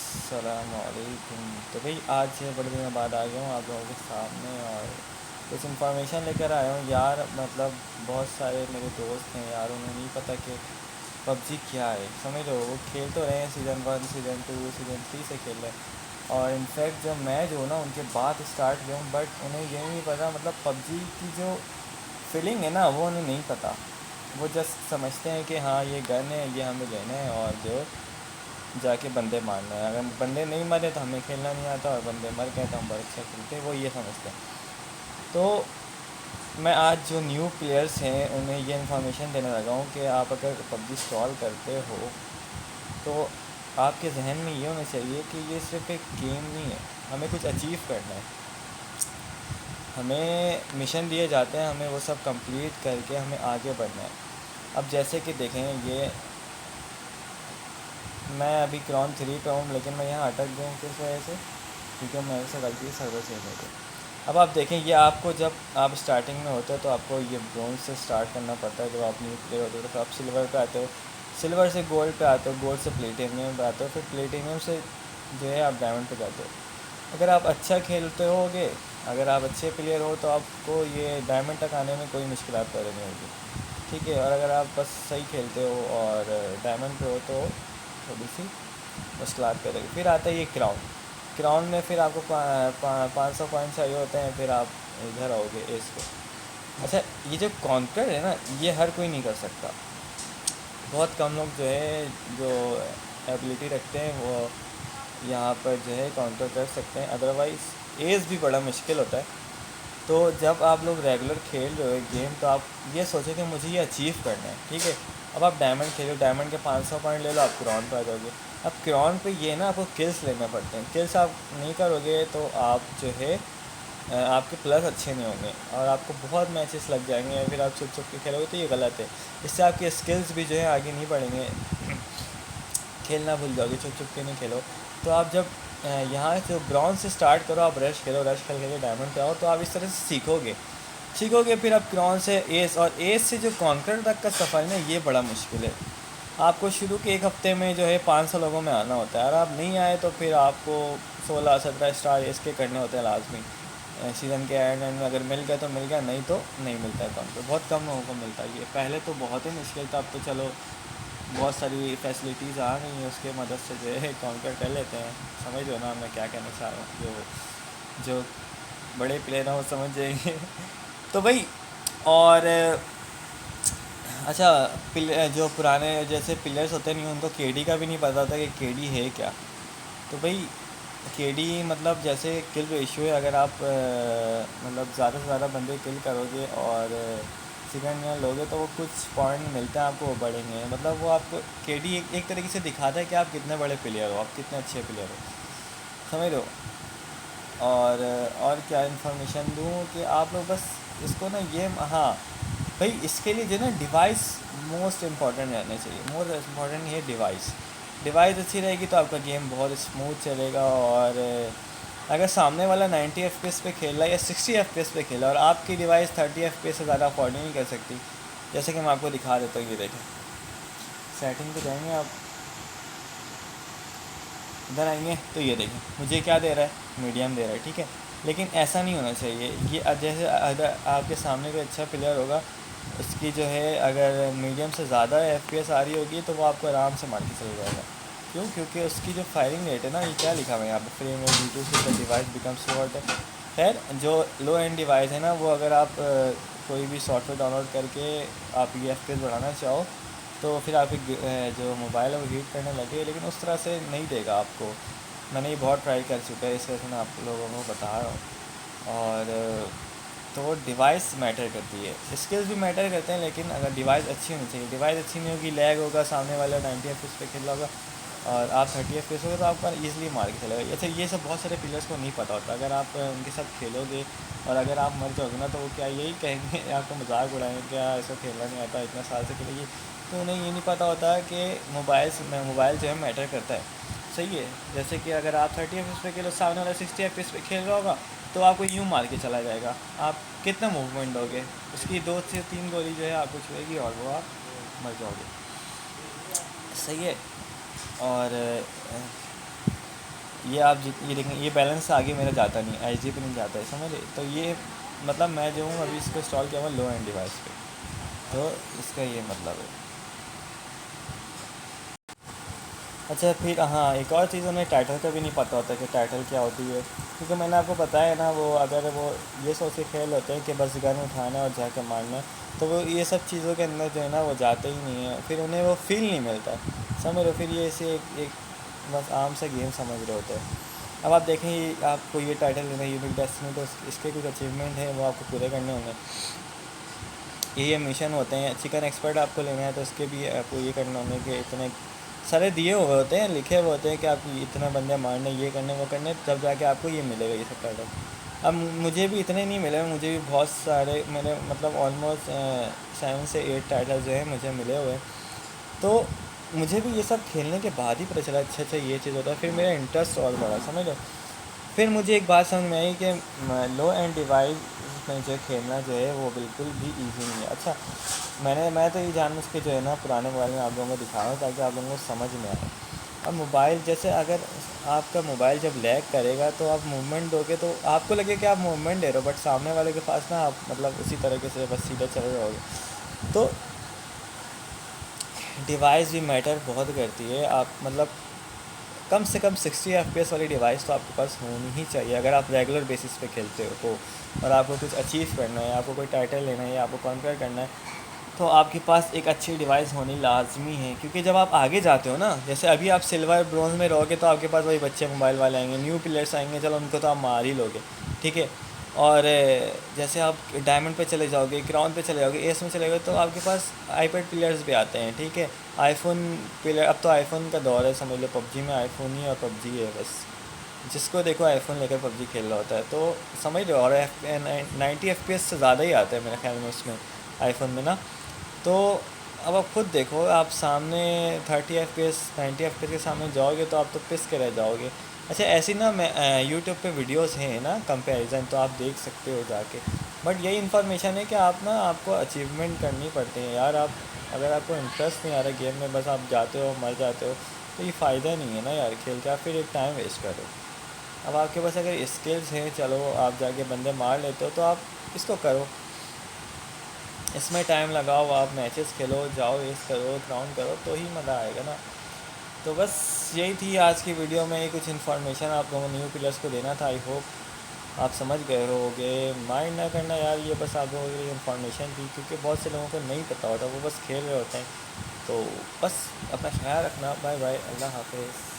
अस्सलामुअलैकुम। तो भाई आज बड़े दिनों बाद आ गया हूँ आप लोगों के सामने और कुछ इन्फॉर्मेशन लेकर आया हूँ यार। मतलब बहुत सारे मेरे दोस्त हैं यार, उन्हें नहीं पता कि पबजी क्या है। समझ लो, वो खेल तो रहे हैं सीज़न 1 सीज़न 2 सीज़न 3 से खेल रहे हैं। और इनफैक्ट जब मैं जो हूँ ना उनके बाद स्टार्ट किया हूँ, बट उन्हें ये नहीं पता मतलब पबजी की जो फीलिंग है ना वो उन्हें नहीं पता। वो जस्ट समझते हैं कि हाँ ये गन है, ये हमें लेना है और जो जाके बंदे मारना है। अगर बंदे नहीं मरे तो हमें खेलना नहीं आता, और बंदे मर गए तो हम बड़े अच्छा खेलते हैं, वो ये समझते हैं। तो मैं आज जो न्यू प्लेयर्स हैं उन्हें ये इन्फॉर्मेशन देने लगा हूँ कि आप अगर पबजी इंस्टॉल करते हो तो आपके जहन में ये होना चाहिए कि ये सिर्फ एक गेम नहीं है, हमें कुछ अचीव करना है। हमें मिशन दिए जाते हैं, हमें वो सब कंप्लीट करके हमें आगे बढ़ना है। अब जैसे कि देखें, ये मैं अभी क्राउन 3 पे हूँ, लेकिन मैं यहाँ अटक गया हूँ किस वजह से, क्योंकि मेरे से गलती सर्वर चेंज हो गई। अब आप देखें, ये आपको जब आप स्टार्टिंग में होते हो तो आपको ये ब्रोंज से स्टार्ट करना पड़ता है। जब आप न्यू प्लेयर होते हो तो फिर आप सिल्वर पे आते हो, सिल्वर से गोल्ड पे आते हो, गोल्ड से प्लेटिनियम पे आते हो, फिर प्लेटिनियम से जो है आप डायमंड पे जाते हो। अगर आप अच्छा खेलते होगे, अगर आप अच्छे प्लेयर हो तो आपको ये डायमंड तक आने में कोई मुश्किल पैदा नहीं होगी, ठीक है। और अगर आप बस सही खेलते हो और डायमंड पे हो तो थोड़ी सी मुश्किल करेगी। फिर आता है ये क्राउन। क्राउन में फिर आपको 500 पॉइंट चाहिए होते हैं, फिर आप इधर आओगे एस को। अच्छा, ये जो कॉन्कर है ना, ये हर कोई नहीं कर सकता। बहुत कम लोग जो है, जो एबिलिटी रखते हैं वो यहाँ पर जो है काउंटर कर सकते हैं, अदरवाइज़ एज भी बड़ा मुश्किल होता है। तो जब आप लोग रेगुलर खेल रहे हो गेम तो आप ये सोचो कि मुझे ये अचीव करना है, ठीक है। अब आप डायमंड खेलो, डायमंड के 500 पॉइंट ले लो, आप क्राउन पर आ जाओगे। अब क्राउन पे ये ना आपको किल्स लेने पड़ते हैं, किल्स आप नहीं करोगे तो आप जो है आपके प्लस अच्छे नहीं होंगे और आपको बहुत मैचेस लग जाएंगे, फिर आप छुप छुप के खेलोगे तो ये गलत है। इससे आपके स्किल्स भी जो है आगे नहीं बढ़ेंगे, खेलना भूल जाओगे, छुप छुप के नहीं खेलो। तो आप जब यहाँ से ब्रॉन्ज से स्टार्ट करो, आप रश खेलो, रश खेल के डायमंड पे आओ, तो आप इस तरह से सीखोगे। फिर आप क्राउन से एस, और एस से जो कॉन्कर तक का सफ़र है ना, ये बड़ा मुश्किल है। आपको शुरू के 1 हफ्ते में जो है 500 लोगों में आना होता है, और आप नहीं आए तो फिर आपको 16-17 स्टार इसके करने होते हैं लाजमी। सीज़न के एंड में अगर मिल गया तो मिल गया, नहीं तो नहीं मिलता है। कॉन्कर बहुत कम लोगों को मिलता है। ये पहले तो बहुत ही मुश्किल था, अब तो चलो बहुत सारी फैसिलिटीज़ आ गई हैं, उसके मदद से जो है कॉन्कर कर लेते हैं। समझ लो ना मैं क्या कहना चाह रहा हूँ, जो बड़े प्लेयर हैं वो समझ जाएंगे। तो भाई, और अच्छा, जो पुराने जैसे प्लेयर्स होते नहीं, उनको केडी का भी नहीं पता था कि केडी है क्या। तो भाई केडी मतलब जैसे किल रेशियो है, अगर आप मतलब ज़्यादा से ज़्यादा बंदे किल करोगे और सेकंड में लोगे तो वो कुछ पॉइंट मिलते हैं आपको, वो बढ़ेंगे। मतलब वो आपको केडी एक तरीके से दिखाता है कि आप कितने बड़े प्लेयर हो, आप कितने अच्छे प्लेयर हो, समझ लो। और क्या इन्फॉर्मेशन दूँ कि आप लोग बस इसको ना, ये हाँ भाई, इसके लिए जो ना डिवाइस मोस्ट इम्पॉर्टेंट रहना चाहिए। मोस्ट इम्पॉर्टेंट है डिवाइस। डिवाइस अच्छी रहेगी तो आपका गेम बहुत स्मूथ चलेगा। और अगर सामने वाला 90 FPS पे खेल रहा है या 60 FPS पे खेला और आपकी डिवाइस 30 FPS से ज़्यादा अफोर्ड नहीं कर सकती, जैसे कि मैं आपको दिखा देता हूँ, ये देखें। सेटिंग पे जाएंगे आप, इधर आएंगे तो ये देखें मुझे क्या दे रहा है, मीडियम दे रहा है, ठीक है। लेकिन ऐसा नहीं होना चाहिए। ये जैसे अगर आपके सामने कोई अच्छा प्लेयर होगा, उसकी जो है अगर मीडियम से ज़्यादा FPS आ रही होगी तो वो आपको आराम से मार के चल जाएगा। क्यों? क्योंकि उसकी जो फायरिंग रेट है ना, ये क्या लिखा हुआ है यहाँ पर, frame rate due to the device becomes short. खैर, जो लो एंड डिवाइस है ना, वो अगर आप कोई भी सॉफ्टवेयर डाउनलोड करके आप ये FPS बढ़ाना चाहो तो फिर आपकी जो मोबाइल है वो हीट करने लगे, लेकिन उस तरह से नहीं देगा आपको। मैंने ये बहुत ट्राई कर चुका है, इस वजह से मैं आप लोगों को बता रहा हूँ। और तो डिवाइस मैटर करती है, स्किल्स भी मैटर करते हैं, लेकिन अगर डिवाइस अच्छी होनी चाहिए। डिवाइस अच्छी नहीं होगी, लैग होगा, सामने वाला 90 FPS पे खेल रहा होगा और आप 30 FPS होगा तो आपका ईज़िली मार के चलेगा। अच्छा, ये सब बहुत सारे प्लेयर्स को नहीं पता होता। अगर आप उनके साथ खेलोगे और अगर आप मर जाओगे ना, तो वो क्या यही कहेंगे, आपको मजाक उड़ाएंगे, क्या ऐसा खेलना नहीं आता, इतना साल से खेलेगी। तो उन्हें ये नहीं पता होता कि मोबाइल जो है मैटर करता है, सही है। जैसे कि अगर आप 30 FPS पे खेलो, सामने वाला 60 FPS पे खेल रहा होगा, तो आपको यूँ मार के चला जाएगा। आप कितना मूवमेंट दोगे, उसकी 2 से 3 गोली जो है आपको छुएगी और वो आप मर जाओगे, सही है। और ये आप ये देखें, ये बैलेंस आगे मेरा जाता नहीं, एच पे नहीं जाता है, समझ रहे। तो ये मतलब मैं जो हूँ अभी इसको इंस्टॉल किया हुआ लो एंड डिवाइस पे, तो इसका ये मतलब है। अच्छा फिर हाँ, एक और चीज़ उन्हें टाइटल का भी नहीं पता होता कि टाइटल क्या होती है, क्योंकि मैंने आपको बताया ना, वो अगर वो ये सोच के खेल होते हैं कि बस गन उठाना और जाकर मारना, तो वो ये सब चीज़ों के अंदर जो है ना वो जाते ही नहीं है, फिर उन्हें वो फील नहीं मिलता, समझ लो। फिर ये ऐसे एक बस आम सा गेम समझ रहे होते हैं। अब आप देखें, आपको ये टाइटल लेना है यूनिक डेस्टिनी, तो इसके कुछ अचीवमेंट है वो आपको पूरे करने होंगे। ये मिशन होते हैं। चिकन एक्सपर्ट आपको लेना है तो इसके भी आपको ये करने होंगे कि इतने सारे दिए हुए होते हैं, लिखे हुए होते हैं कि आप इतने बंदे मारने, ये करने वो करने, तब जाके आपको ये मिलेगा ये सब टाइटल। अब मुझे भी इतने नहीं मिले, मुझे भी बहुत सारे, मैंने मतलब ऑलमोस्ट 7 से 8 टाइटल जो है मुझे मिले हुए हैं। तो मुझे भी ये सब खेलने के बाद ही पता चला अच्छा अच्छा ये चीज़ होता है, फिर मेरा इंटरेस्ट और बढ़ा, समझ लो। फिर मुझे एक बात समझ में आई कि लो एंड डिवाइस में जो खेलना जो है वो बिल्कुल भी इजी नहीं है। अच्छा, मैं तो ये जानबूझ के जो है ना पुराने मोबाइल में आप लोगों को दिखा रहा हूँ ताकि आप लोगों को समझ में आए। अब मोबाइल जैसे, अगर आपका मोबाइल जब लैग करेगा तो आप मूवमेंट दोगे तो आपको लगे कि आप मूवमेंट दे रहे हो, बट सामने वाले के पास ना आप मतलब उसी तरीके से बस सीधा चल रहे होगे। तो डिवाइस भी मैटर बहुत करती है। आप मतलब कम से कम 60 FPS वाली डिवाइस तो आपके पास होनी ही चाहिए अगर आप रेगुलर बेसिस पे खेलते हो और आपको कुछ अचीव करना है, आपको कोई टाइटल लेना है या आपको कॉन्कर करना है, तो आपके पास एक अच्छी डिवाइस होनी लाजमी है। क्योंकि जब आप आगे जाते हो ना, जैसे अभी आप सिल्वर ब्रॉन्ज में रहोगे तो आपके पास वही बच्चे मोबाइल वाले आएंगे, न्यू प्लेयर्स आएंगे, चलो उनको तो आप मार ही लोगे, ठीक है। और जैसे आप डायमंड पे चले जाओगे, क्राउन पे चले जाओगे, एस में चले गए तो आपके पास आईपैड प्लेयर्स भी आते हैं, ठीक है। आईफोन प्लेयर, अब तो आईफोन का दौर है, समझ लो। पबजी में आईफोन ही और पबजी है बस, जिसको देखो आईफोन लेकर पबजी खेल रहा होता है, तो समझ लो। और 90 FPS से ज़्यादा ही आता है मेरे ख्याल में उसमें, आईफोन में ना। तो अब आप खुद देखो, आप सामने 30 FPS 90 FPS के सामने जाओगे तो आप तो पिस के रह जाओगे। अच्छा, ऐसी ना मैं यूट्यूब पे वीडियोस हैं ना कंपैरिजन, तो आप देख सकते हो जाके। बट यही इन्फॉर्मेशन है कि आप ना, आपको अचीवमेंट करनी पड़ती है यार। आप अगर आपको इंटरेस्ट नहीं आ रहा गेम में, बस आप जाते हो मर जाते हो, तो ये फ़ायदा नहीं है ना यार खेल के, आप फिर एक टाइम वेस्ट करो। अब आपके पास अगर स्किल्स हैं, चलो आप जाके बंदे मार लेते हो तो आप इसको करो, इसमें टाइम लगाओ, आप मैचेस खेलो, जाओ रेस करो, ग्राउंड करो, तो ही मज़ा आएगा ना। तो बस यही थी आज की वीडियो में, ये कुछ इन्फॉर्मेशन आप लोगों न्यू प्लेयर्स को देना था। आई होप आप समझ गए होगे, माइंड ना करना यार, ये बस आप लोगों के लिए इन्फॉर्मेशन थी, क्योंकि बहुत से लोगों को नहीं पता होता, वो बस खेल रहे होते हैं। तो बस अपना ख्याल रखना, बाय बाय, अल्लाह हाफिज़।